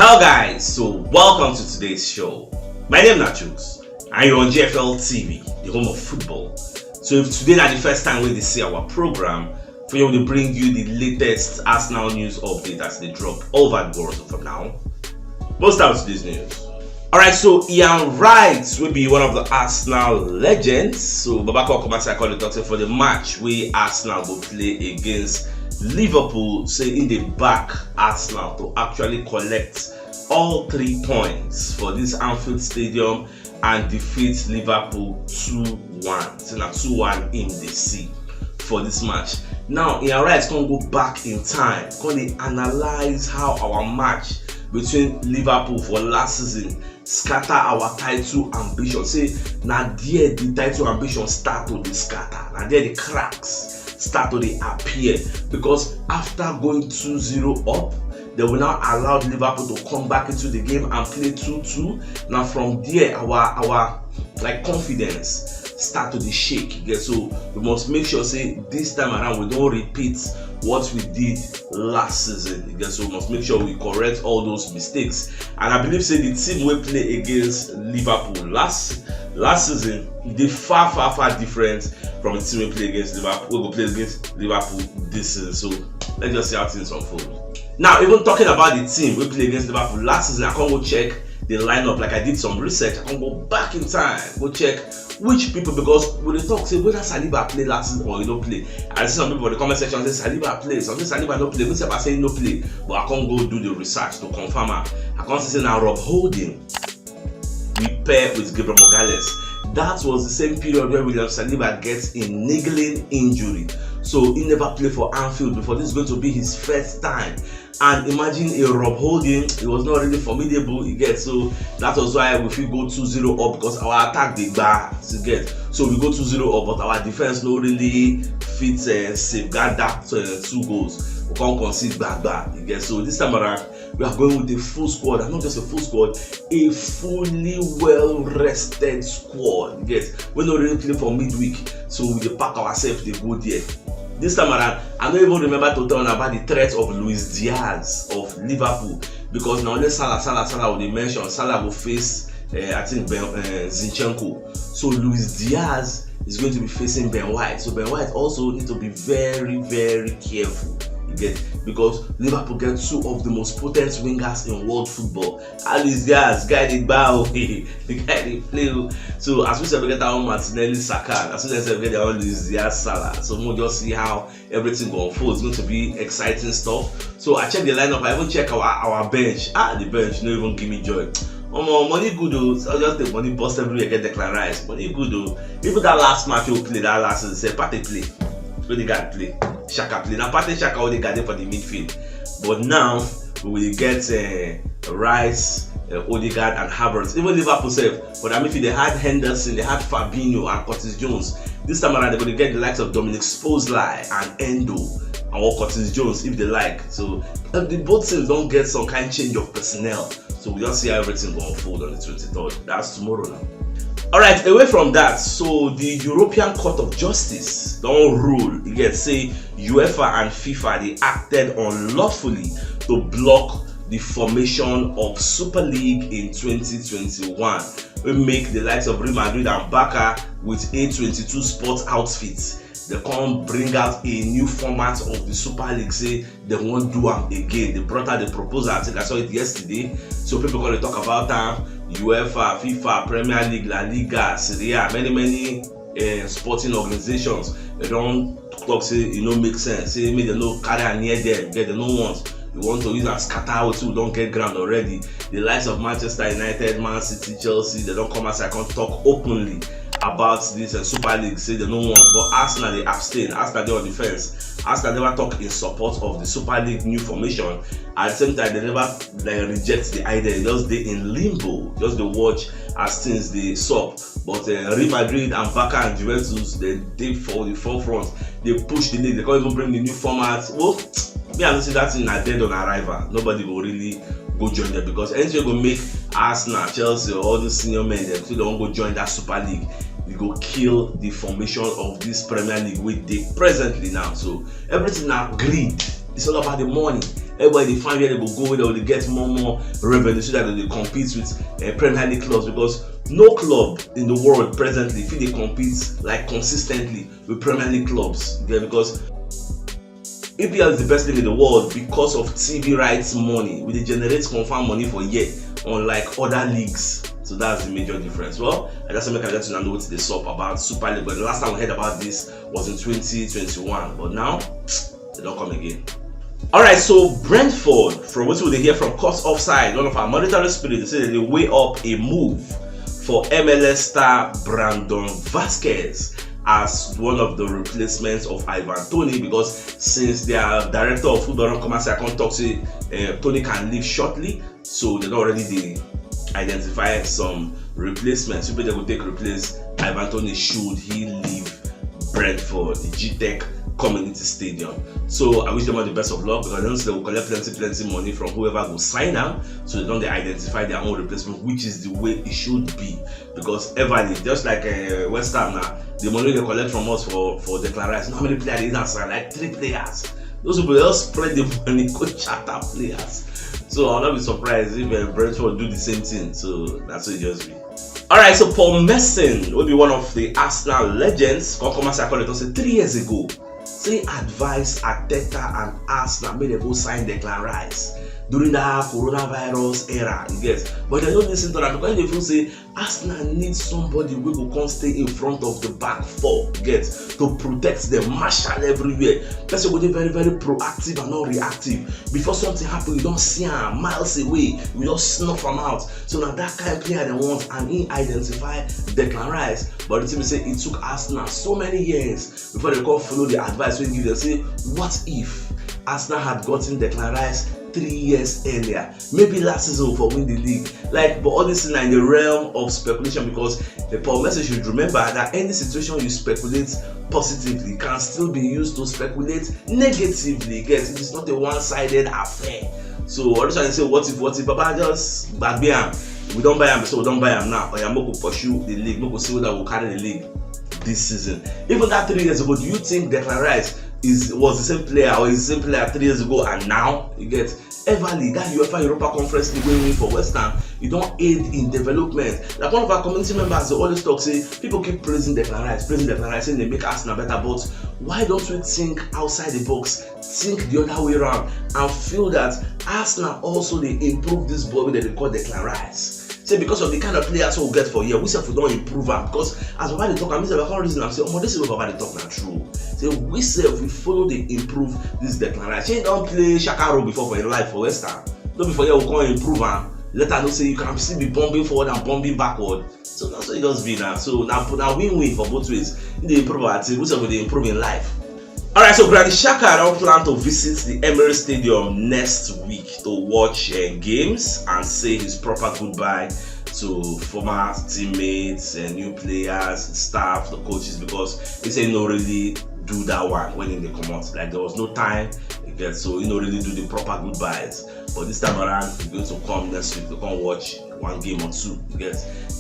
Hello guys, so welcome to today's show. My name is CHUKS and you're on GFL TV, the home of football. So if today is the first time we see our program, we want to bring you the latest Arsenal news update as they drop over the world from now. Most start with today's news. Alright, so Ian Wright will be one of the Arsenal legends. So Babako Komasi call the doctor for the match where Arsenal will play against Liverpool, say in the back Arsenal to actually collect all 3 points for this Anfield Stadium and defeat Liverpool 2-1. So now 2-1 in the sea for this match. Now Ian Wright can go back in time, can analyze how our match between Liverpool for last season scatter our title ambition. Say now there the title ambition start to the scatter. Now there the cracks start to appear, because after going 2-0 up, they will now allow Liverpool to come back into the game and play 2-2. Now from there our confidence start to shake. Yeah, so we must make sure say this time around we don't repeat what we did last season. Yeah, so we must make sure we correct all those mistakes. And I believe say the team we play against Liverpool last season, they far different from the team we play against Liverpool. We go play against Liverpool this season. So let's just see how things unfold. Now, even talking about the team we play against Liverpool last season, I can go check the lineup. Like I did some research, I can go back in time, go check which people, because when they talk, say whether Saliba play last season or he don't play. I see some people in the comment section say Saliba play, some say Saliba don't play. Me say I say no play, but I can't go do the research to confirm it. I can't say now Rob Holding we pair with Gabriel Magalhaes. That was the same period where William Saliba gets a niggling injury, so he never played for Anfield before. This is going to be his first time. And imagine a Rob Holding, it was not really formidable, you get. So that was why we feel go 2-0 up, because our attack they bar to get. So we go 2-0 up, but our defense no really fit safeguard that 2 goals. We can't concede back, you get. So this time around we are going with a full squad, and not just a full squad, a fully well rested squad. You get. We don't really play for midweek, so we pack ourselves, they go there. This time around, I don't even remember to tell about the threat of Luis Diaz of Liverpool, because now only Salah will they mention. Salah will face I think Zinchenko. So Luis Diaz is going to be facing Ben White. So Ben White also need to be very careful. You get, because Liverpool get 2 of the most potent wingers in world football. Luis Diaz, guy they bow, the guy they play. So as we said, we get our own Martinelli, Xhaka. As soon as we get our own Luis Diaz, Salah. So we'll just see how everything will unfold. It's going to be exciting stuff. So I check the lineup. I even check our bench. The bench no even give me joy. Money good though. So just the money bust everywhere, get Declan Rice. Money good though. Even that last match we played, that last season, say Partey play. Where they got play. Xhaka play. Now Partey Xhaka all they got there for the midfield. But now we will get Rice, Odegaard and Havertz. Even Liverpool safe. But I mean, if they had Henderson, they had Fabinho and Curtis Jones. This time around they're going to get the likes of Dominic Szoboszlai and Endo and Curtis Jones if they like. So the both teams don't get some kind of change of personnel. So we just see how everything will unfold on the 23rd. That's tomorrow now. Alright, away from that, so the European Court of Justice don't rule. You get, say UEFA and FIFA, they acted unlawfully to block the formation of Super League in 2021. We make the likes of Real Madrid and Barca with A22 sports outfits. They can't bring out a new format of the Super League, say they won't do it again. They brought out the proposal, I think I saw it yesterday. So people going to talk about that. UEFA, FIFA, Premier League, La Liga, Serie A, many sporting organizations. They don't talk, say it don't make sense. Say maybe they no carry near them, get the no ones. You want to use a scatter too, don't get ground already. The likes of Manchester United, Man City, Chelsea, they don't come as I can't talk openly about this Super League, say they don't want. But Arsenal they abstain. Arsenal they on the fence. Arsenal never talk in support of the Super League new formation. At the same time, they never reject the idea. They just they in limbo, just they watch as things they suck. But Real Madrid and Barca and Juventus, they for the forefront. They push the league. They can't even bring the new format. Well, me I don't see that thing are dead on arrival. Nobody will really go join them, because anything will make Arsenal, Chelsea, all the senior men them so they won't go join that Super League. We go kill the formation of this Premier League with they presently now. So everything now greed. It's all about the money. everybody they find where they will go, they will get more revenue so that they compete with Premier League clubs, because no club in the world presently feel they compete like consistently with Premier League clubs. Yeah, because EPL is the best league in the world because of TV rights money. We generate confirmed money for a year, unlike other leagues. So that's the major difference. Well, I just want to let you know what they saw about Super League. But the last time we heard about this was in 2021. But now they don't come again. Alright, so Brentford, from what we hear from Cost Offside, one of our monetary spirits, they say that they weigh up a move for MLS star Brandon Vasquez as one of the replacements of Ivan Toney, because since their director of football don't come and say I can't talk to Toney can leave shortly, so they already identify some replacements. People they will take replace Ivan Toney should he leave Brentford, the GTech Community Stadium. So I wish them all the best of luck, because I know they will collect plenty money from whoever will sign them, so they don't identify their own replacement, which is the way it should be. Because Everly, just like West Ham now, the money they collect from us for Declan Rice, how many players they sign? Like 3 players. Those people just spread the money, go charter players. So I'll not be surprised if Brentford do the same thing. So that's what it just be. Alright, so Paul Merson will be one of the Arsenal legends. Come say 3 years ago, say advice Arteta and Arsenal made them go sign Declan Rice during that coronavirus era, you get. But they don't listen to that, because they feel say Arsenal needs somebody who will come stay in front of the back four, you get, to protect them, marshal everywhere. That's why they're very proactive and not reactive. Before something happens, you don't see them miles away, you just snuff them out. So now that kind of player they want, and he identify Declan Rice. But the team say it took Arsenal so many years before they come follow the advice we give them. Say, what if Arsenal had gotten Declan Rice 3 years earlier, maybe last season for win the league? Like, but all this is in the realm of speculation, because the Paul Merson should remember that any situation you speculate positively can still be used to speculate negatively. Get it is not a one-sided affair. So all this trying to say what if Papa just back him. We don't buy him, so we don't buy him now. Or Yamoko pursue the league, Moko see that will carry the league this season. Even that 3 years ago, do you think Declan Rice was the same player, or is the same player 3 years ago and now? You get Everly, that UEFA Europa Conference League winning for West Ham, you don't aid in development. Like one of our community members, they always talk, say people keep praising Declan Rice, saying they make Arsenal better, but why don't we think outside the box, think the other way around, and feel that Arsenal also they improve this ball that they call Declan Rice? Say because of the kind of players we get for here, we say we don't improve them, because as Baba they talk, I mean, I can't reason and say, oh, this is what Baba they talk now true. Say we say if we follow the improve this Declan Rice. She don't play Xhaka role before for your life for West Ham. Don't before here we can't improve them. Let her know say you can still be bombing forward and bombing backward. So that's what it does be now. So now win-win for both ways. They improve our team, we say they improve in life. Alright, so Granny Xhaka don't plan to visit the Emirates Stadium next week to watch games and say his proper goodbye to former teammates and new players, staff, the coaches, because he said he don't really do that one when they come out. Like there was no time, so he don't really do the proper goodbyes. But this time around, he's going to come next week to come watch 1 game or 2.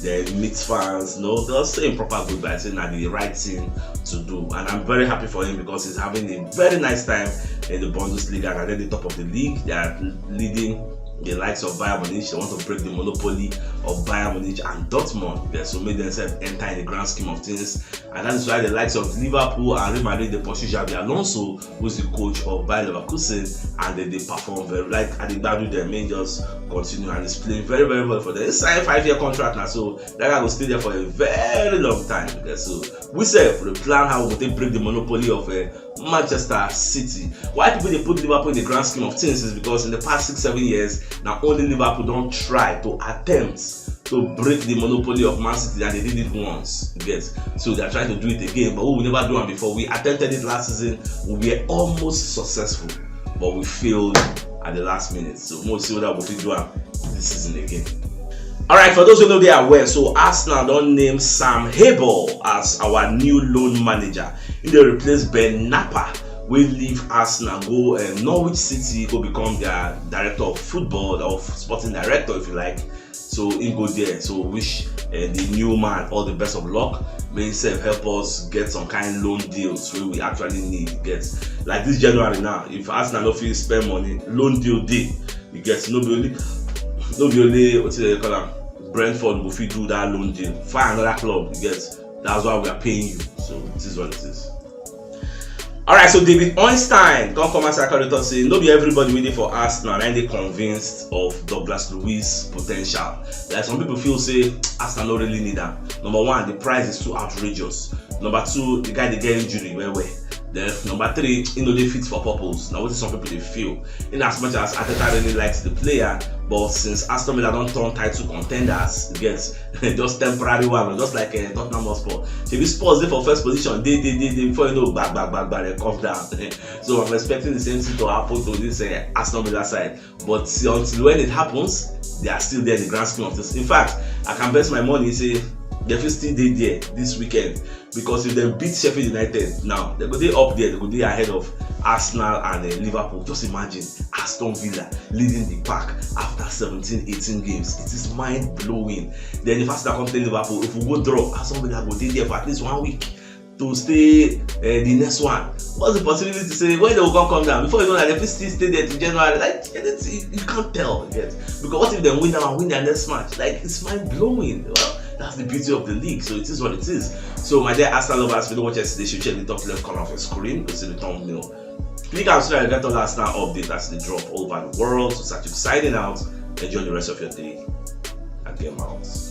Then meet fans, they'll say proper goodbye, saying that the right thing to do. And I'm very happy for him, because he's having a very nice time in the Bundesliga, and at the top of the league. They are leading the likes of Bayern Munich. They want to break the monopoly of Bayern Munich and Dortmund. So make themselves enter in the grand scheme of things. And that is why the likes of Liverpool and Real Madrid, they pursue Xabi Alonso, who's the coach of Bayer Leverkusen, and they perform very, like at the Badu, their main just continue, and he's playing very well for them. He signed a 5-year contract now, so that guy will stay there for a very long time. So we say for the plan how we break the monopoly of Manchester City. Why people they put Liverpool in the grand scheme of things is because in the past 6-7 years, now only Liverpool don't try to attempt to break the monopoly of Man City, and they did it once. So they are trying to do it again, but we never do it before. We attempted it last season, we were almost successful, but we failed at the last minute. So we'll see what we do this season again. Alright, for those who know they are aware, so Arsenal don't name Sam Habel as our new loan manager. They replace Ben Napa, will leave Arsenal, go Norwich City, go become their director of football, or sporting director if you like. So he go there. So wish the new man all the best of luck. May himself help us get some kind of loan deals where we actually need. Get like this January now. If Arsenal no fit spend money, loan deal day. You get no be only what they call them. Brentford will fit do that loan deal. Find another club. You get that's why we are paying you. So this is what it is. Alright, so David Einstein come and circle say no be everybody waiting for Arsenal and they convinced of Douglas Luiz's potential. Like some people feel say Arsenal don't really need that. Number one, the price is too outrageous. Number two, the guy they get injury where. Then number three, they fit for purpose. Now what is some people they feel? In as much as Arteta really likes the player, but since Aston Villa don't turn title contenders, it gets just temporary one, just like Tottenham Hotspur. If you Spurs they for first position, they before you know back, they come down. So I'm expecting the same thing to happen to this Aston Villa side. But see, until when it happens, they are still there in the grand scheme of this. In fact, I can bet my money say they will still be there this weekend, because if they beat Sheffield United now, they go there up there, they go there ahead of Arsenal and Liverpool. Just imagine Aston Villa leading the pack after 17-18 games. It is mind blowing. Then if Arsenal come to Liverpool, if we go draw, Aston Villa go there for at least 1 week to stay the next one. What's the possibility to say when they will come down? Before you know that they still stay there till January. Like you can't tell yet. Because what if they win now and win their next match? Like it's mind blowing. Well, that's the beauty of the league. So it is what it is. So my dear Arsenal lovers, if you don't watch yesterday, you should check the top left corner of your screen. You'll see the thumbnail. Click and subscribe to get all Arsenal update as they drop all over the world. So CHUKS signing out. Enjoy the rest of your day. And get out.